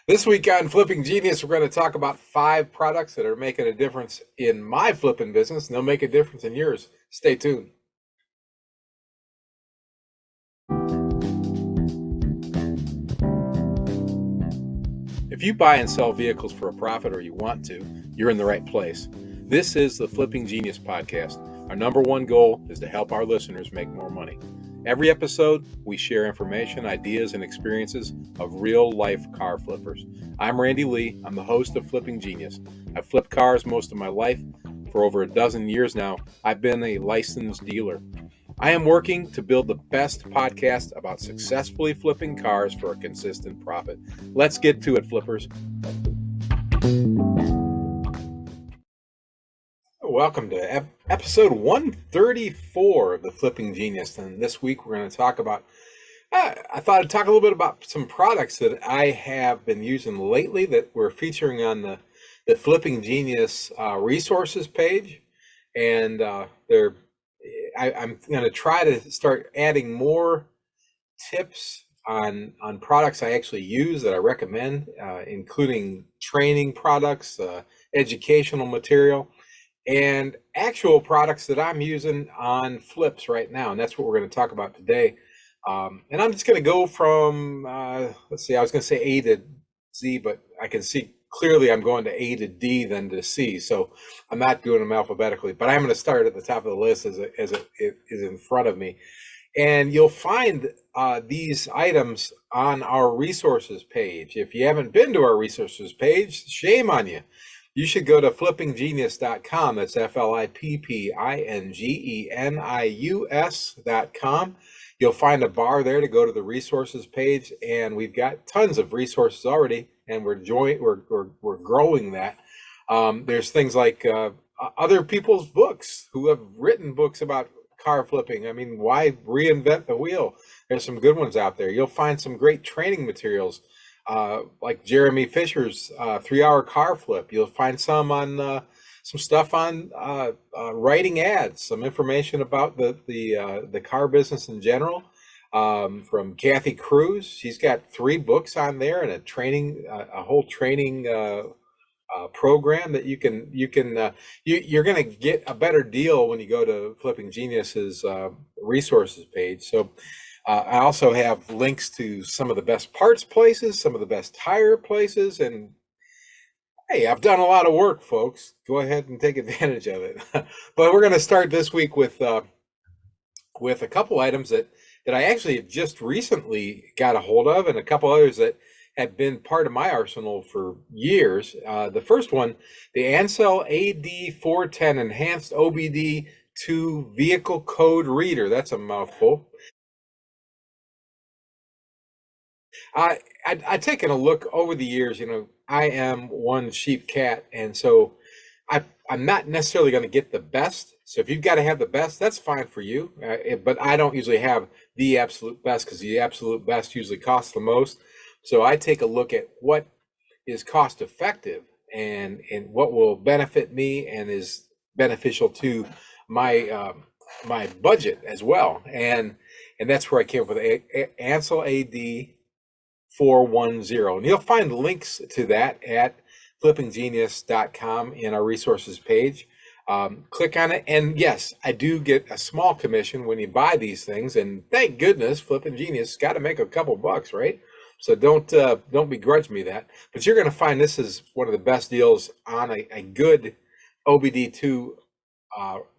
This week on Flipping Genius, we're going to talk about 5 products that are making a difference in my flipping business, and they'll make a difference in yours. Stay tuned. If you buy and sell vehicles for a profit or you want to, you're in the right place. This is the Flipping Genius podcast. Our number one goal is to help our listeners make more money. Every episode, we share information, ideas, and experiences of real-life car flippers. I'm Randy Lee. I'm the host of Flipping Genius. I've flipped cars most of my life. For over a dozen years now, I've been a licensed dealer. I am working to build the best podcast about successfully flipping cars for a consistent profit. Let's get to it, flippers. Welcome to episode 134 of the Flipping Genius. And this week we're going to talk about, I thought I'd talk a little bit about some products that I have been using lately that we're featuring on the Flipping Genius resources page. And I'm going to try to start adding more tips on products I actually use that I recommend, including training products, educational material, and actual products that I'm using on flips right now. And that's what we're going to talk about today. And I'm just going to go from, let's see, I was going to say A to Z, but I can see clearly I'm going to A to D than to C. So I'm not doing them alphabetically, but I'm going to start at the top of the list as it is in front of me. And you'll find these items on our resources page. If you haven't been to our resources page, shame on you. You should go to flippinggenius.com. That's FLIPPINGENIUS.com. You'll find a bar there to go to the resources page, and we've got tons of resources already, and we're growing that. There's things like other people's books who have written books about car flipping. I mean, why reinvent the wheel? There's some good ones out there. You'll find some great training materials. Like Jeremy Fisher's 3-hour car flip. You'll find some on some stuff on writing ads, some information about the car business in general, from Kathy Cruz. She's got 3 books on there and a whole training program that you're going to get a better deal when you go to Flipping Genius's resources page. So. I also have links to some of the best parts places, some of the best tire places, and hey, I've done a lot of work, folks. Go ahead and take advantage of it. But we're going to start this week with a couple items that I actually have just recently got a hold of, and a couple others that have been part of my arsenal for years. The first one, the ANCEL AD410 Enhanced OBD2 Vehicle Code Reader. That's a mouthful. I've taken a look over the years. I am one cheap cat, and so I'm not necessarily going to get the best. So if you've got to have the best, that's fine for you. But I don't usually have the absolute best because the absolute best usually costs the most. So I take a look at what is cost effective and what will benefit me and is beneficial to my my budget as well. And that's where I came up with ANCEL AD 410, and you'll find links to that at flippinggenius.com in our resources page. Click on it, and yes, I do get a small commission when you buy these things, and thank goodness Flipping Genius got to make a couple bucks, right? So don't begrudge me that. But you're going to find this is one of the best deals on a good OBD2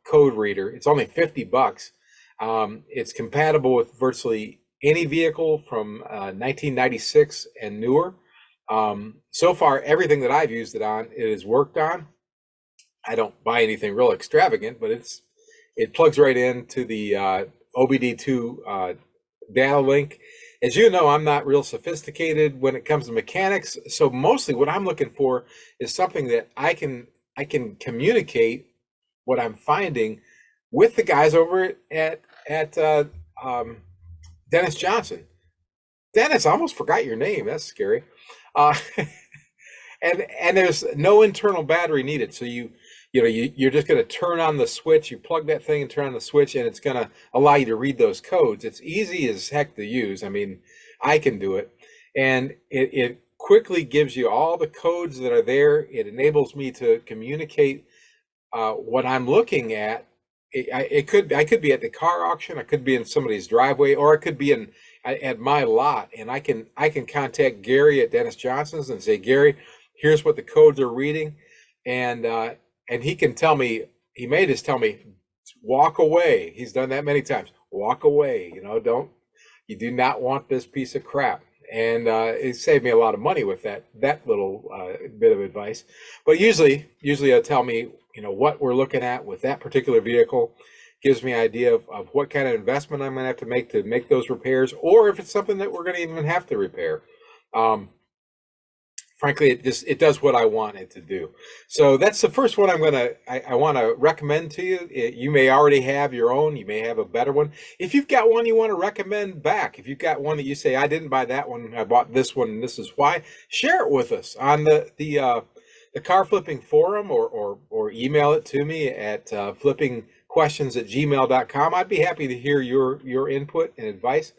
code reader. It's only 50 bucks. It's compatible with virtually any vehicle from 1996 and newer. So far, everything that I've used it on, it has worked on. I don't buy anything real extravagant, but it plugs right into the OBD2 data link. As you know, I'm not real sophisticated when it comes to mechanics, so mostly what I'm looking for is something that I can communicate what I'm finding with the guys over at Dennis Johnson. Dennis, I almost forgot your name. That's scary. And there's no internal battery needed. So you're just going to turn on the switch. You plug that thing and turn on the switch, and it's going to allow you to read those codes. It's easy as heck to use. I mean, I can do it, and it quickly gives you all the codes that are there. It enables me to communicate what I'm looking at. I could be at the car auction, I could be in somebody's driveway, or I could be in at my lot, and I can contact Gary at Dennis Johnson's and say, Gary, here's what the codes are reading, and he can tell me. He may just tell me, walk away. He's done that many times. Walk away. Don't. You do not want this piece of crap. And it saved me a lot of money with that little bit of advice. But usually they'll tell me, what we're looking at with that particular vehicle, gives me an idea of what kind of investment I'm going to have to make those repairs, or if it's something that we're going to even have to repair. Frankly, it does what I want it to do. So that's the first one I want to recommend to you. You may already have your own. You may have a better one. If you've got one you want to recommend back, if you've got one that you say, I didn't buy that one, I bought this one, and this is why, share it with us on the car flipping forum, or email it to me at flippingquestions@gmail.com. I'd be happy to hear your input and advice.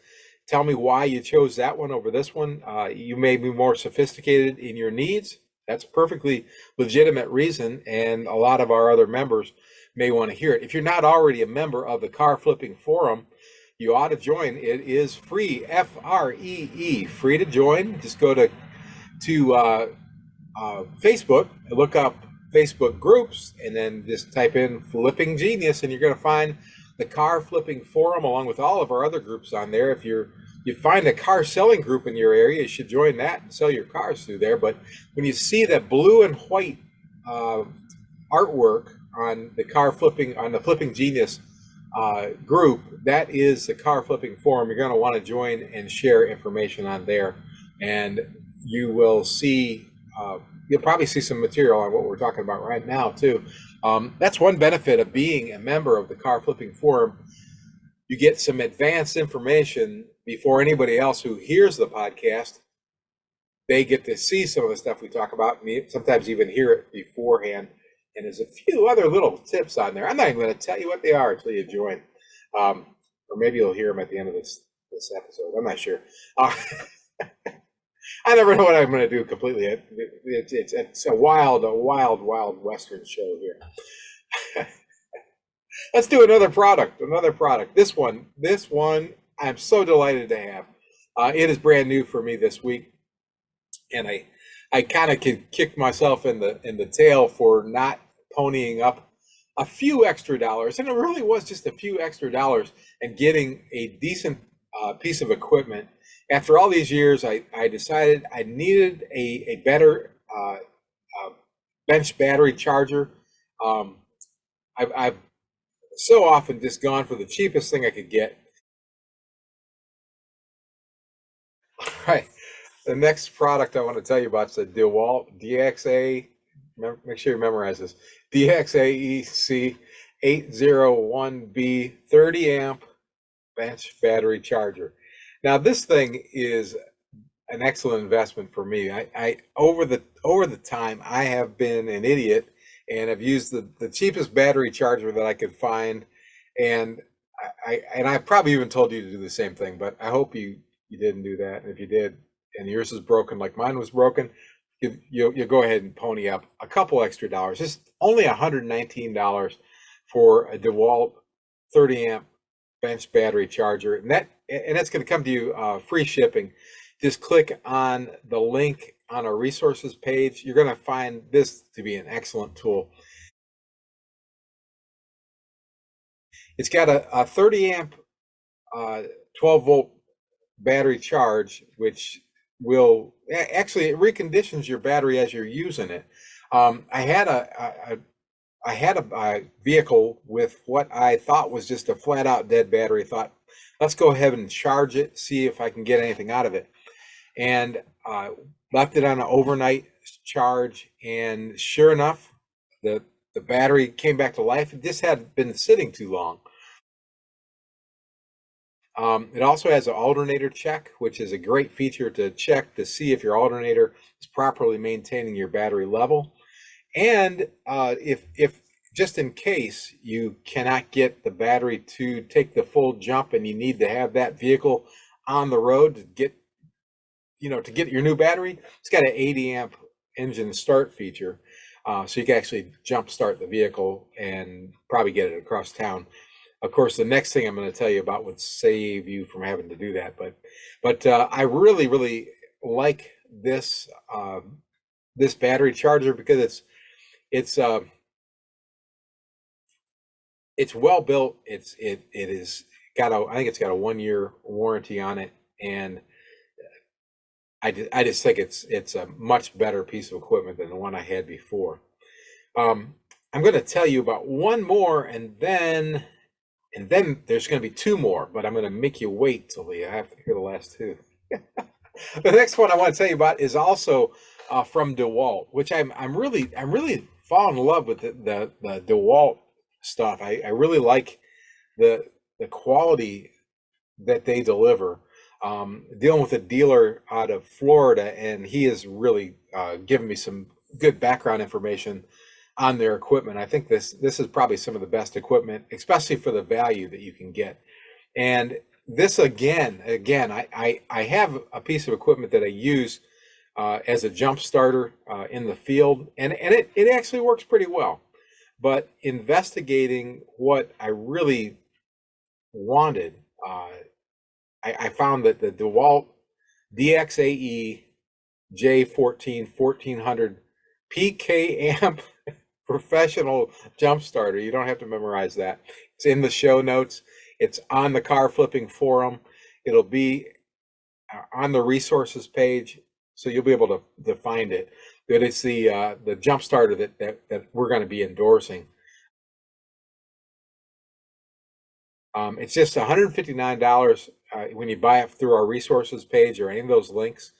Tell me why you chose that one over this one. You may be more sophisticated in your needs. That's a perfectly legitimate reason, and a lot of our other members may want to hear it. If you're not already a member of the Car Flipping Forum, you ought to join. It is free, Free, free to join. Just go to Facebook, look up Facebook groups, and then just type in Flipping Genius, and you're going to find the Car Flipping Forum along with all of our other groups on there. If you find a car selling group in your area, you should join that and sell your cars through there. But when you see that blue and white artwork on the Flipping Genius group, that is the Car Flipping Forum. You're going to want to join and share information on there, and you will see. You'll probably see some material on what we're talking about right now too. That's one benefit of being a member of the Car Flipping Forum. You get some advanced information before anybody else who hears the podcast. They get to see some of the stuff we talk about, and sometimes even hear it beforehand. And there's a few other little tips on there. I'm not even going to tell you what they are until you join. Or maybe you'll hear them at the end of this episode. I'm not sure. I never know what I'm going to do completely. It's a wild Western show here. Let's do another product. This one I'm so delighted to have. It is brand new for me this week, and I kind of can kick myself in the tail for not ponying up a few extra dollars, and it really was just a few extra dollars, and getting a decent piece of equipment. After all these years, I decided I needed a better bench battery charger. I've so often just gone for the cheapest thing I could get. All right, the next product I want to tell you about is the DeWalt Dxae. Make sure you memorize this. Dxae EC801B 30 amp bench battery charger. Now this thing is an excellent investment for me. I over the time I have been an idiot and have used the cheapest battery charger that I could find, and I probably even told you to do the same thing, but I hope you didn't do that. And if you did, and yours is broken like mine was broken, you'll go ahead and pony up a couple extra dollars. It's only $119 for a DeWalt 30 amp bench battery charger, and that's going to come to you free shipping. Just click on the link on our resources page. You're going to find this to be an excellent tool. It's got a 30 amp 12 volt battery charge, which will actually, it reconditions your battery as you're using it. I had a vehicle with what I thought was just a flat out dead battery. Thought, let's go ahead and charge it, see if I can get anything out of it. And left it on an overnight charge, and sure enough, the battery came back to life. It just had been sitting too long. It also has an alternator check, which is a great feature to check to see if your alternator is properly maintaining your battery level. And if just in case you cannot get the battery to take the full jump and you need to have that vehicle on the road to get to get your new battery, it's got an 80 amp engine start feature. So you can actually jump start the vehicle and probably get it across town. Of course, the next thing I'm going to tell you about would save you from having to do that. But I really, really like this battery charger because it's it's well built. It is got I think it's got a 1 year warranty on it, and I just think it's a much better piece of equipment than the one I had before. I'm going to tell you about one more, and then there's going to be two more, but I'm going to make you wait till you have to hear the last two. The next one I want to tell you about is also from DeWalt, which I'm really falling in love with the DeWalt stuff. I really like the quality that they deliver. Dealing with a dealer out of Florida, and he has really given me some good background information on their equipment. I think this is probably some of the best equipment, especially for the value that you can get. And this again, I have a piece of equipment that I use as a jump starter in the field, and it actually works pretty well. But investigating what I really wanted, I found that the DeWalt Dxae J14 1400 PK amp professional jump starter. You don't have to memorize that. It's in the show notes. It's on the car flipping forum. It'll be on the resources page, so you'll be able to find it. But it's the jump starter that we're going to be endorsing. It's just $159 when you buy it through our resources page or any of those links.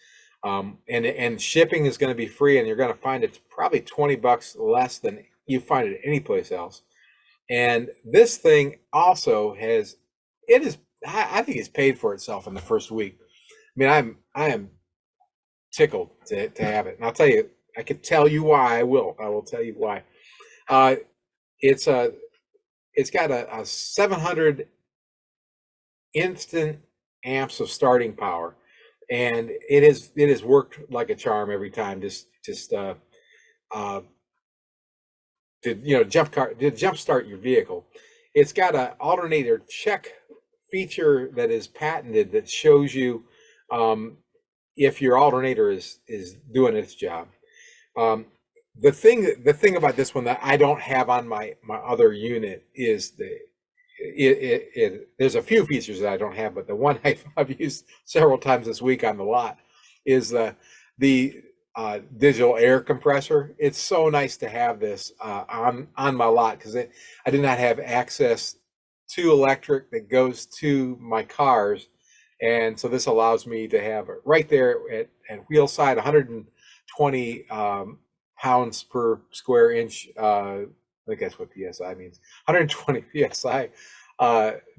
And shipping is going to be free, and you're going to find it's probably 20 bucks less than you find it anyplace else. And this thing also I think it's paid for itself in the first week. I mean, I am tickled to have it. And I'll tell you, I could tell you why. I will tell you why. It's got a 700 instant amps of starting power, and it has worked like a charm every time. To jump start your vehicle. It's got an alternator check feature that is patented that shows you if your alternator is doing its job. The thing about this one that I don't have on my other unit is there's a few features that I don't have, but the one I've used several times this week on the lot is the digital air compressor. It's so nice to have this on my lot because I did not have access to electric that goes to my cars, and so this allows me to have it right there at wheel side, 120 pounds per square inch. I think that's what PSI means. 120 PSI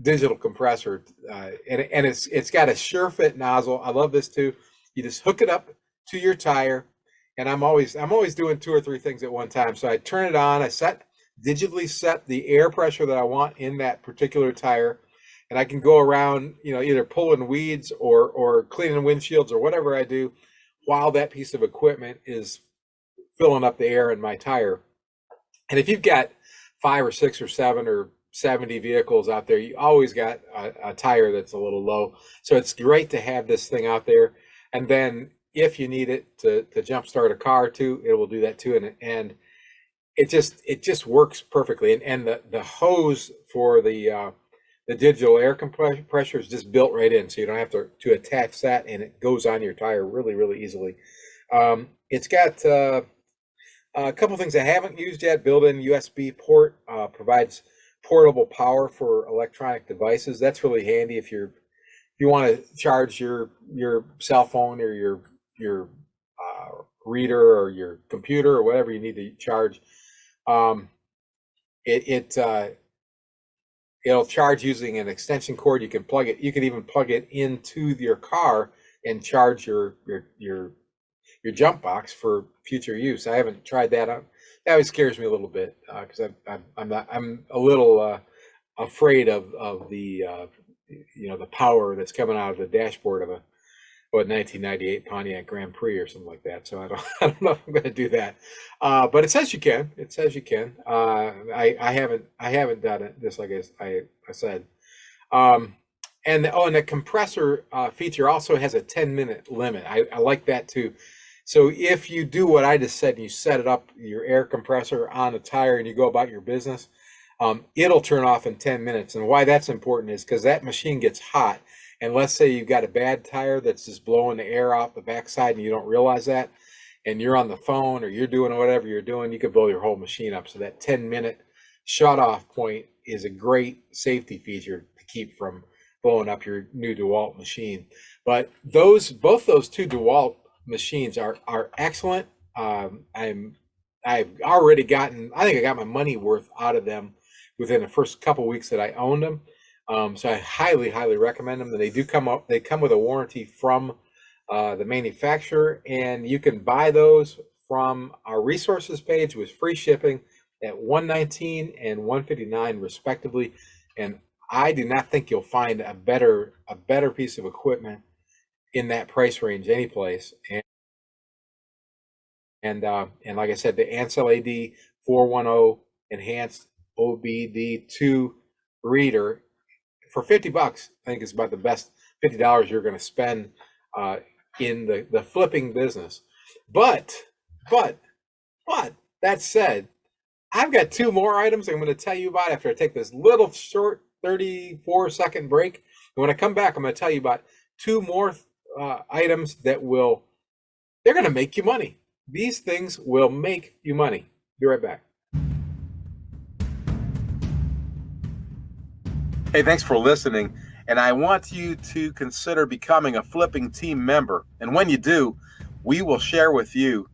digital compressor, and it's got a sure fit nozzle. I love this too. You just hook it up to your tire, and I'm always doing 2 or 3 things at one time. So I turn it on, I digitally set the air pressure that I want in that particular tire, and I can go around, either pulling weeds or cleaning windshields or whatever I do while that piece of equipment is filling up the air in my tire. And if you've got 5 or 6 or 7 or 70 vehicles out there, you always got a tire that's a little low. So it's great to have this thing out there. And then if you need it to jump start a car too, it will do that too. And it just works perfectly. And the hose for the digital air compressor is just built right in, so you don't have to attach that, and it goes on your tire really, really easily. It's got a couple things I haven't used yet. Built-in USB port, provides portable power for electronic devices. That's really handy if you want to charge your cell phone or your reader or your computer or whatever you need to charge. It'll charge using an extension cord. You can plug it. You can even plug it into your car and charge your jump box for future use. I haven't tried that out. That always scares me a little bit because I'm a little afraid of the the power that's coming out of the dashboard what, 1998 Pontiac Grand Prix or something like that. So I don't I don't know if I'm going to do that. But it says you can. It says you can. I haven't done it. Just like I said. Um, and the compressor feature also has a 10-minute limit. I like that too. So if you do what I just said, and you set it up, your air compressor on a tire, and you go about your business, it'll turn off in 10 minutes. And why that's important is because that machine gets hot. And let's say you've got a bad tire that's just blowing the air out the backside and you don't realize that, and you're on the phone or you're doing whatever you're doing, you could blow your whole machine up. So that 10-minute shut off point is a great safety feature to keep from blowing up your new DeWalt machine. But both those two DeWalt machines are excellent. I've already gotten, I think I got my money worth out of them within the first couple weeks that I owned them. So I highly recommend them. And they come with a warranty from the manufacturer, and you can buy those from our resources page with free shipping at $119 and $159 respectively. And I do not think you'll find a better piece of equipment in that price range anyplace. And like I said, the ANCEL AD 410 enhanced OBD2 reader for $50, I think is about the best $50 you're going to spend in the flipping business. But that said, I've got two more items I'm going to tell you about after I take this little short 34-second break. And when I come back, I'm going to tell you about two more items that they're going to make you money. These things will make you money. Be right back. Hey, thanks for listening. And I want you to consider becoming a Flipping Team member. And when you do, we will share with you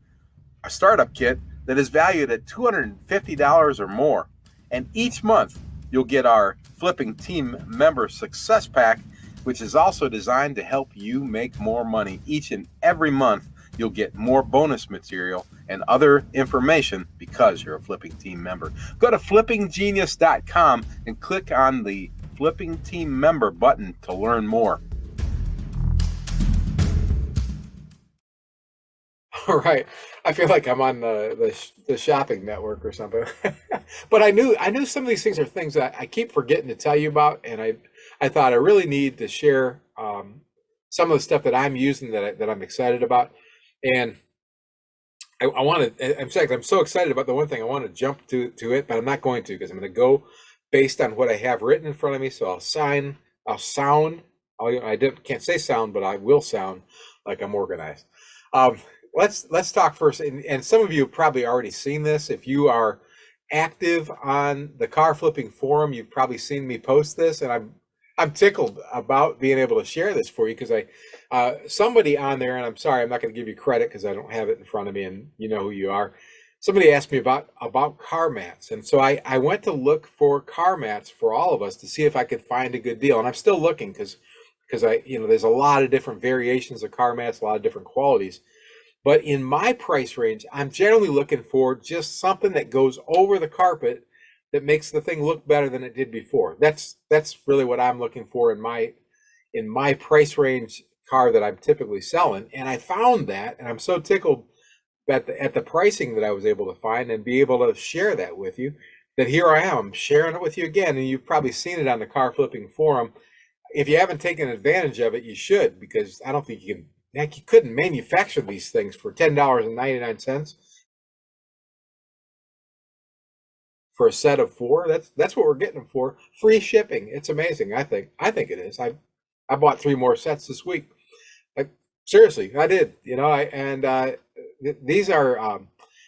a startup kit that is valued at $250 or more. And each month, you'll get our Flipping Team Member Success Pack, which is also designed to help you make more money. Each and every month, you'll get more bonus material and other information because you're a Flipping Team member. Go to flippinggenius.com and click on the Flipping Team Member button to learn more. All right, I feel like I'm on the shopping network or something. But I knew some of these things are things that I keep forgetting to tell you about, and I thought I really need to share some of the stuff that I'm using that I'm excited about. And I want to, in fact, I'm so excited about the one thing, I want to jump to it, but I'm not going to, because I'm going to go based on what I have written in front of me. So I'll sound, can't say sound, but I will sound like I'm organized. Let's talk first, and some of you have probably already seen this. If you are active on the car flipping forum, you've probably seen me post this, and I'm tickled about being able to share this for you, because somebody on there, and I'm sorry, I'm not going to give you credit because I don't have it in front of me, and you know who you are. Somebody asked me about car mats, and so I went to look for car mats for all of us to see if I could find a good deal, and I'm still looking because there's a lot of different variations of car mats, a lot of different qualities. But in my price range, I'm generally looking for just something that goes over the carpet that makes the thing look better than it did before. That's really what I'm looking for in my price range car that I'm typically selling. And I found that, and I'm so tickled at the pricing that I was able to find and be able to share that with you, that here I am sharing it with you again. And you've probably seen it on the car flipping forum. If you haven't taken advantage of it, you should, because I don't think you couldn't manufacture these things for $10.99 for a set of 4. That's what we're getting them for. Free shipping. It's amazing. I think it is. I bought 3 more sets this week. Like, seriously, I did. These are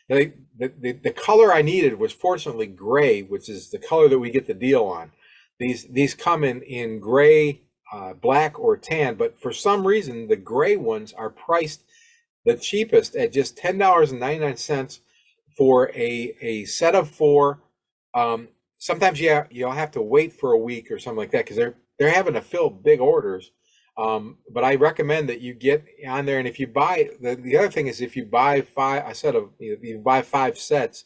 the color I needed was fortunately gray, which is the color that we get the deal on. These come in gray, black, or tan, but for some reason the gray ones are priced the cheapest at just $10.99 for a set of 4. Sometimes you'll have to wait for a week or something like that, because they're having to fill big orders. But I recommend that you get on there, and if you buy the other thing is, if you buy you buy 5 sets,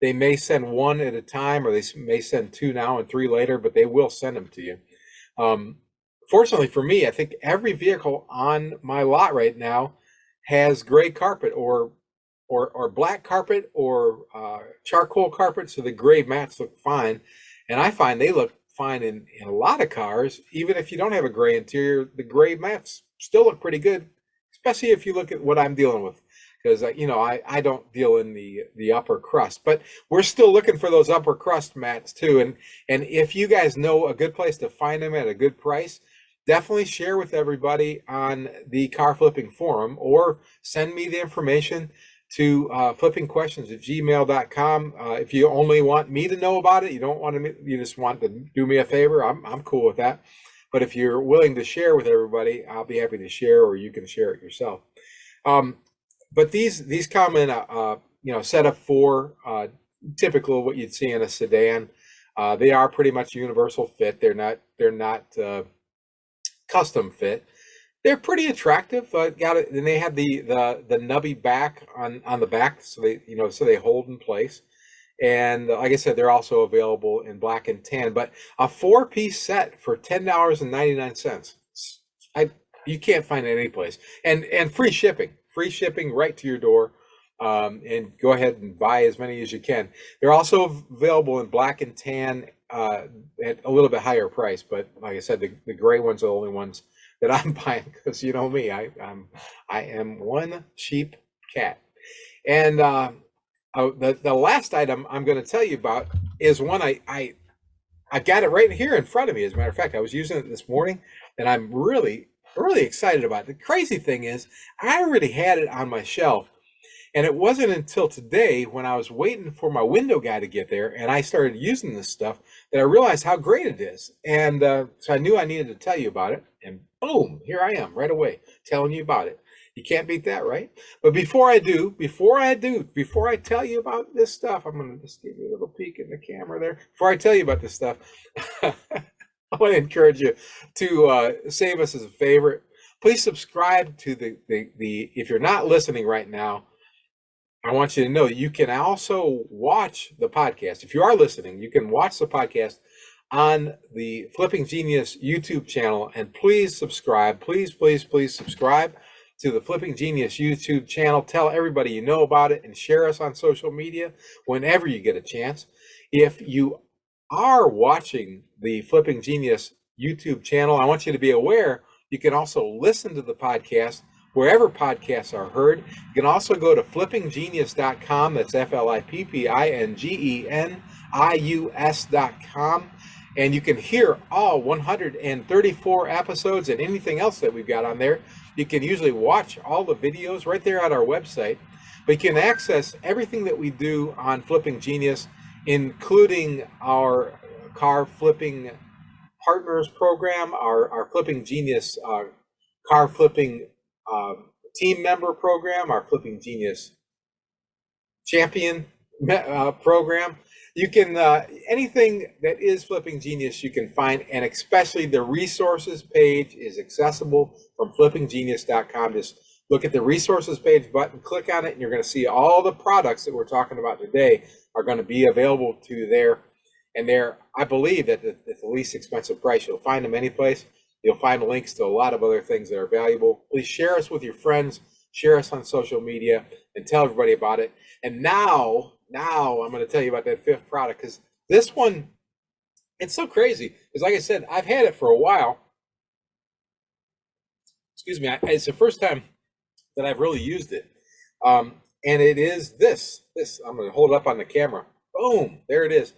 they may send 1 at a time, or they may send 2 now and 3 later, but they will send them to you. fortunately for me, I think every vehicle on my lot right now has gray carpet or black carpet or charcoal carpet, so the gray mats look fine, and I find they look fine in a lot of cars. Even if you don't have a gray interior, the gray mats still look pretty good, especially if you look at what I'm dealing with. Because I don't deal in the upper crust, but we're still looking for those upper crust mats too. And if you guys know a good place to find them at a good price, definitely share with everybody on the car flipping forum, or send me the information to flippingquestions@gmail.com. If you only want me to know about it, you don't want to, you just want to do me a favor, I'm cool with that. But if you're willing to share with everybody, I'll be happy to share, or you can share it yourself. But these come in a setup for typical of what you'd see in a sedan. They are pretty much universal fit. They're not custom fit. They're pretty attractive. Got it, and they have the nubby back on the back, so they hold in place. And like I said, they're also available in black and tan. But a 4-piece set for $10.99. You can't find it any place, and free shipping right to your door. And go ahead and buy as many as you can. They're also available in black and tan at a little bit higher price. But like I said, the gray ones are the only ones that I'm buying, because you know me, I am one cheap cat. And the last item I'm going to tell you about is one I got it right here in front of me. As a matter of fact, I was using it this morning, and I'm really excited about it. The crazy thing is, I already had it on my shelf, and it wasn't until today, when I was waiting for my window guy to get there and I started using this stuff, that I realized how great it is. And so I knew I needed to tell you about it, and boom, here I am right away telling you about it. You can't beat that, right? But before I tell you about this stuff, I'm going to just give you a little peek in the camera there. Before I tell you about this stuff, I want to encourage you to save us as a favorite. Please subscribe to the if you're not listening right now, I want you to know you can also watch the podcast. If you are listening, you can watch the podcast on the Flipping Genius YouTube channel. And please subscribe. Please subscribe to the Flipping Genius YouTube channel. Tell everybody you know about it, and share us on social media whenever you get a chance. If you are watching the Flipping Genius YouTube channel, I want you to be aware you can also listen to the podcast wherever podcasts are heard. You can also go to flippinggenius.com. That's flippinggenius.com. And you can hear all 134 episodes and anything else that we've got on there. You can usually watch all the videos right there on our website. But you can access everything that we do on Flipping Genius, including our car flipping partners program, our Flipping Genius car flipping team member program, our Flipping Genius champion program. You can anything that is Flipping Genius you can find, and especially the resources page is accessible from flippinggenius.com. Just look at the resources page button, click on it, and you're going to see all the products that we're talking about today are going to be available to you there. And there, I believe that at the least expensive price, you'll find them any place. You'll find links to a lot of other things that are valuable. Please share us with your friends, share us on social media, and tell everybody about it. And now I'm going to tell you about that fifth product, because this one, it's so crazy. Because like I said, I've had it for a while. Excuse me, it's the first time that I've really used it. And it is this. I'm going to hold it up on the camera. Boom, there it is.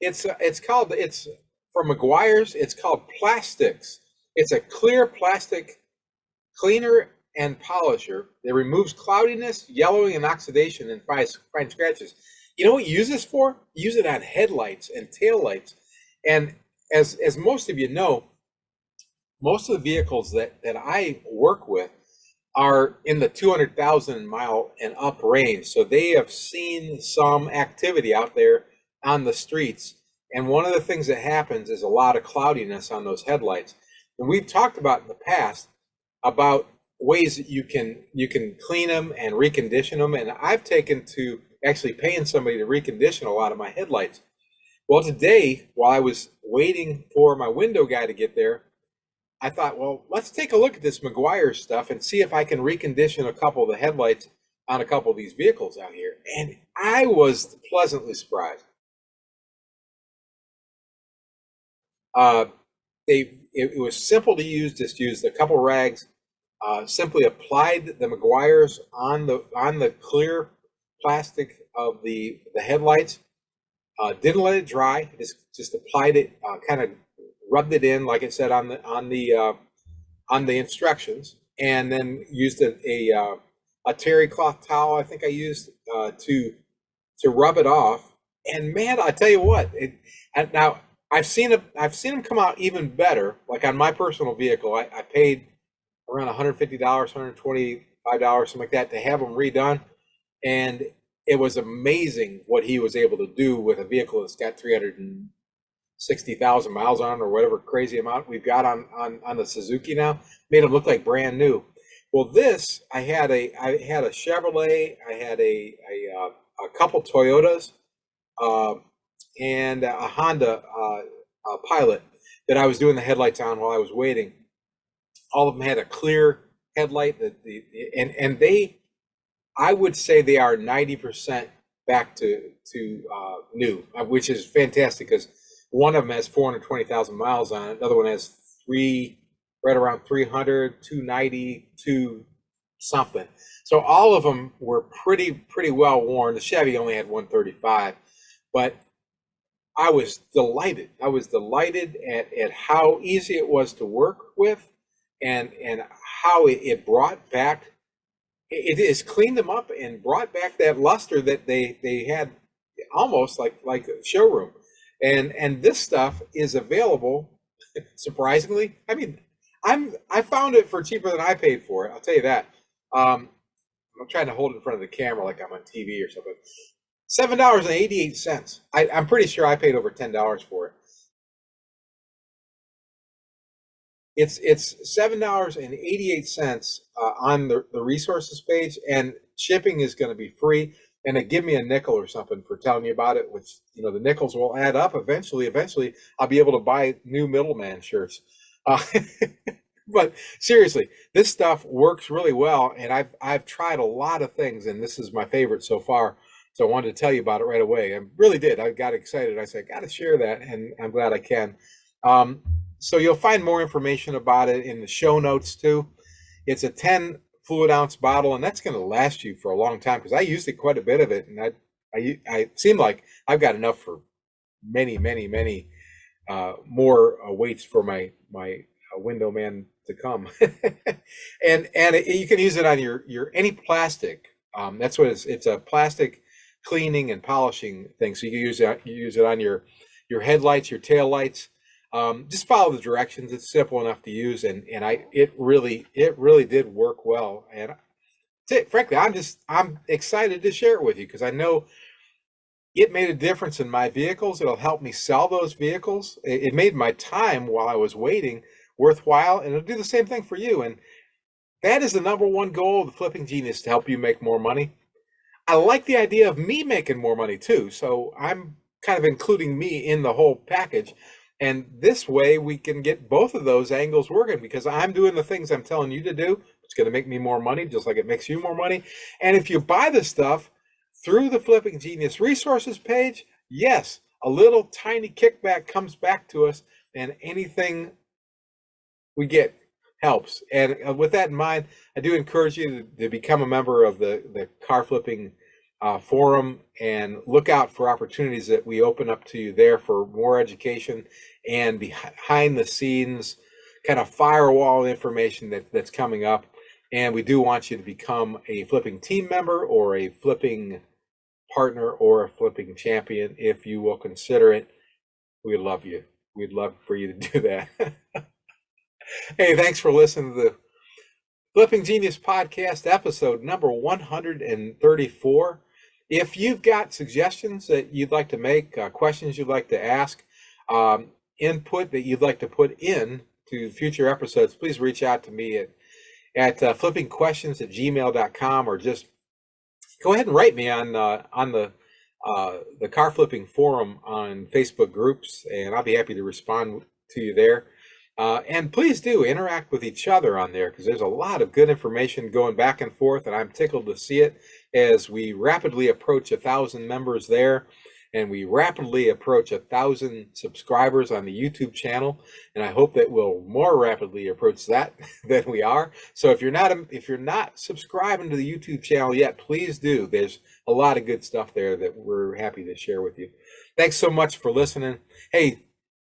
It's from Meguiar's. It's called PlastX. It's a clear plastic cleaner and polisher that removes cloudiness, yellowing, and oxidation and fine scratches. You know what you use this for? You use it on headlights and taillights. And as most of you know, most of the vehicles that I work with are in the 200,000 mile and up range. So they have seen some activity out there on the streets. And one of the things that happens is a lot of cloudiness on those headlights. And we've talked about in the past about ways that you can clean them and recondition them. And I've taken to actually paying somebody to recondition a lot of my headlights. Well, today, while I was waiting for my window guy to get there, I thought, well, let's take a look at this Meguiar stuff and see if I can recondition a couple of the headlights on a couple of these vehicles out here. And I was pleasantly surprised. Uh, it was simple to use. Just used a couple rags, simply applied the Meguiars on the clear plastic of the headlights. Didn't let it dry. Just applied it, kind of rubbed it in, like I said on the instructions, and then used a terry cloth towel. I think I used to rub it off. And man, I tell you what, now I've seen them come out even better. Like on my personal vehicle, I paid around $150, $125, something like that, to have them redone, and it was amazing what he was able to do with a vehicle that's got 360,000 miles on, or whatever crazy amount we've got on the Suzuki now. Made them look like brand new. Well, this I had a Chevrolet, I had a couple Toyotas, uh, and a Honda Pilot that I was doing the headlights on while I was waiting. All of them had a clear headlight. And they, I would say they are 90% back to new, which is fantastic because one of them has 420,000 miles on it. Another one has right around 300, 290, 2 something. So all of them were pretty well worn. The Chevy only had 135, but I was delighted. I was delighted at how easy it was to work with, and how it brought back. It has cleaned them up and brought back that luster that they had, almost like a showroom. And this stuff is available, surprisingly. I mean, I found it for cheaper than I paid for it. I'll tell you that. I'm trying to hold it in front of the camera like I'm on TV or something. $7.88. I'm pretty sure I paid over $10 for it. It's $7.88 on the resources page, and shipping is going to be free. And they give me a nickel or something for telling me about it, which, the nickels will add up eventually. Eventually, I'll be able to buy new middleman shirts. Uh, but seriously, this stuff works really well, and I've tried a lot of things, and this is my favorite so far. So I wanted to tell you about it right away. I really did. I got excited. I said, I got to share that, and I'm glad I can. So you'll find more information about it in the show notes too. It's a 10 fluid ounce bottle, and that's going to last you for a long time because I used it quite a bit of it, and I seem like I've got enough for many more weights for my window man to come. and you can use it on your any plastic. That's what it's a plastic cleaning and polishing thing. So you use it on your headlights, your tail lights. Just follow the directions. It's simple enough to use, and it really did work well. And frankly, I'm excited to share it with you because I know it made a difference in my vehicles. It'll help me sell those vehicles. It made my time while I was waiting worthwhile, and it'll do the same thing for you. And that is the number one goal of the Flipping Genius, to help you make more money. I like the idea of me making more money too, so I'm kind of including me in the whole package. And this way we can get both of those angles working, because I'm doing the things I'm telling you to do. It's going to make me more money, just like it makes you more money. And if you buy the stuff through the Flipping Genius resources page, yes, a little tiny kickback comes back to us, and anything we get helps. And with that in mind, I do encourage you to become a member of the car flipping forum, and look out for opportunities that we open up to you there for more education and behind the scenes kind of firewall information that's coming up. And we do want you to become a flipping team member, or a flipping partner, or a flipping champion. If you will consider it, we'd love you. We'd love for you to do that. Hey, thanks for listening to the Flipping Genius podcast, episode number 134. If you've got suggestions that you'd like to make, questions you'd like to ask, input that you'd like to put in to future episodes, please reach out to me at flippingquestions@gmail.com, or just go ahead and write me on the car flipping forum on Facebook groups, and I'll be happy to respond to you there. And please do interact with each other on there, because there's a lot of good information going back and forth, and I'm tickled to see it as we rapidly approach 1,000 members there, and we rapidly approach 1,000 subscribers on the YouTube channel, and I hope that we'll more rapidly approach that than we are. So if you're not subscribing to the YouTube channel yet, please do. There's a lot of good stuff there that we're happy to share with you. Thanks so much for listening. Hey,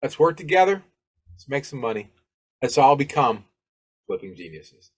let's work together. Let's make some money. Let's all become flipping geniuses.